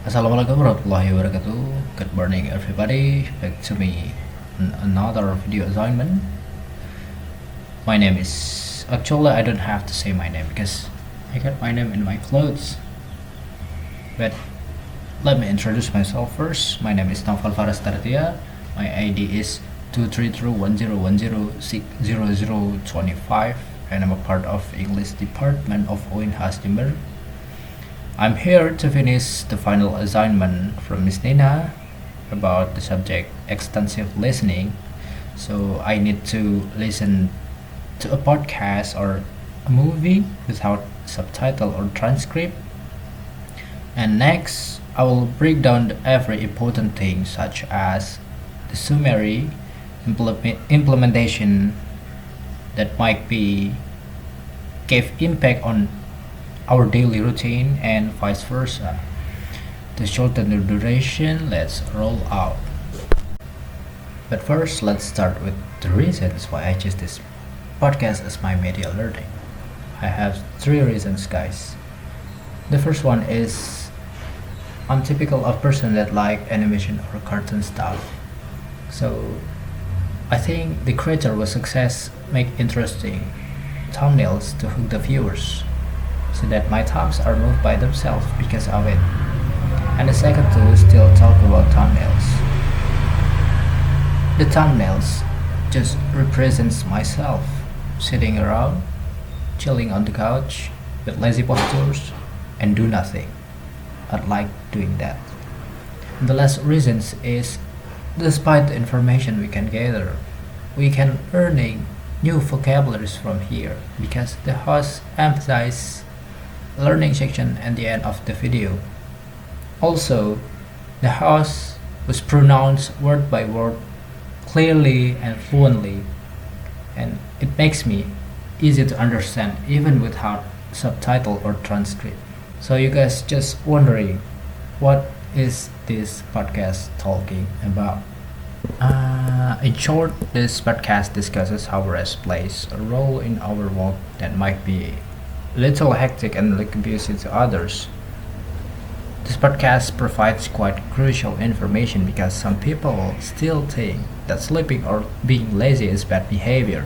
Assalamualaikum warahmatullahi wabarakatuh. Good morning, everybody. Back to me another video assignment. My name is actually I don't have to say my name because I got my name in my clothes. But let me introduce myself first. My name is Naufal Farras. My ID is 2331010600025 and I'm a part of English department of UIN Jember. I'm here to finish the final assignment from Miss Nina about the subject extensive listening. So I need to listen to a podcast or a movie without subtitle or transcript. And next, I will break down every important thing such as the summary, implementation that might be give impact on our daily routine and vice versa. To shorten the duration, let's roll out. But first, let's start with the reasons why I choose this podcast as my media learning. I have three reasons, guys. The first one is I'm typical of person that like animation or cartoon stuff. So I think the creator will success make interesting thumbnails to hook the viewers so that my thumbs are moved by themselves because of it. And the second two still talk about thumbnails. The thumbnails just represents myself sitting around, chilling on the couch with lazy postures and do nothing. I like doing that. And the last reasons is despite the information we can gather, we can learning new vocabularies from here because the host emphasizes learning section at the end of the video. Also, the host was pronounced word by word clearly and fluently, and it makes me easy to understand even without subtitle or transcript. So you guys just wondering what is this podcast talking about? In short, this podcast discusses how rest plays a role in our work that might be little hectic and confusing to others. This podcast provides quite crucial information because some people still think that sleeping or being lazy is bad behavior,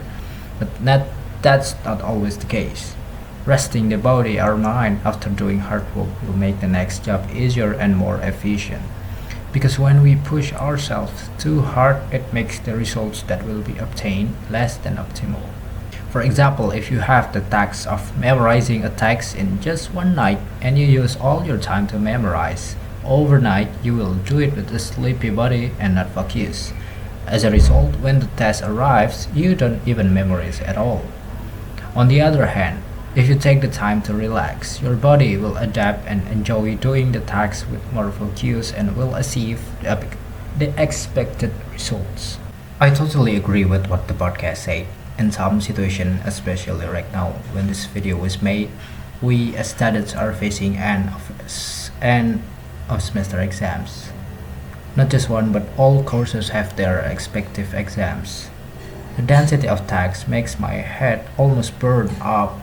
but that's not always the case. Resting the body or mind after doing hard work will make the next job easier and more efficient. Because when we push ourselves too hard, it makes the results that will be obtained less than optimal. For example, if you have the task of memorizing a text in just one night and you use all your time to memorize, overnight you will do it with a sleepy body and not focus. As a result, when the test arrives, you don't even memorize at all. On the other hand, if you take the time to relax, your body will adapt and enjoy doing the task with more focus and will achieve the expected results. I totally agree with what the podcast said. In some situation, especially right now when this video was made, we as students are facing end of semester exams. Not just one, but all courses have their respective exams. The density of tasks makes my head almost burn up.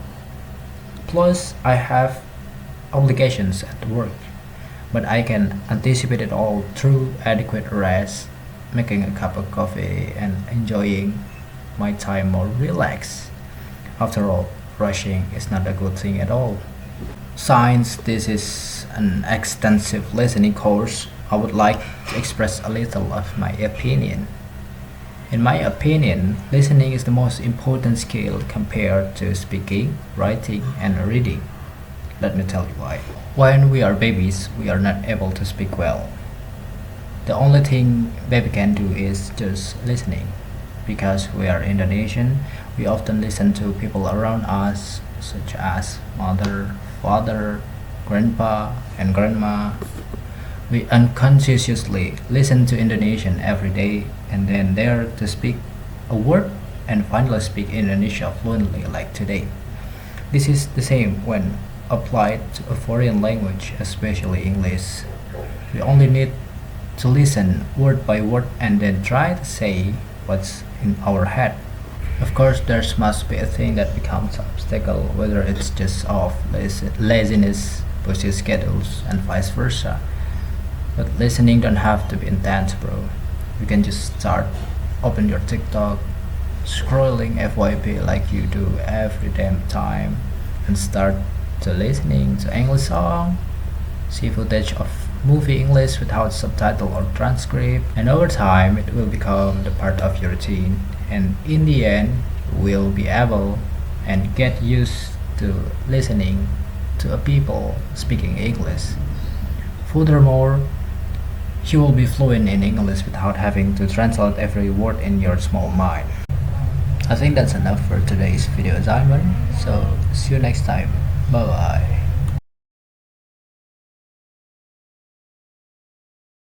Plus, I have obligations at work, but I can anticipate it all through adequate rest, making a cup of coffee, and enjoying my time more relaxed. After all, rushing is not a good thing at all. Since this is an extensive listening course, I would like to express a little of my opinion. In my opinion, listening is the most important skill compared to speaking, writing, and reading. Let me tell you why. When we are babies, we are not able to speak well. The only thing baby can do is just listening. Because we are Indonesian, we often listen to people around us, such as mother, father, grandpa, and grandma. We unconsciously listen to Indonesian every day and then dare to speak a word and finally speak Indonesia fluently like today. This is the same when applied to a foreign language, especially English. We only need to listen word by word and then try to say what's in our head. Of course, there must be a thing that becomes an obstacle, whether it's just of laziness, busy schedules, and vice versa. But listening don't have to be intense, bro. You can just start, open your TikTok, scrolling FYP like you do every damn time, and start to listening to English song, see footage of movie English without subtitle or transcript, and over time it will become the part of your routine. And in the end, you will be able and get used to listening to a people speaking English. Furthermore, you will be fluent in English without having to translate every word in your small mind. I think that's enough for today's video assignment. So see you next time. Bye bye.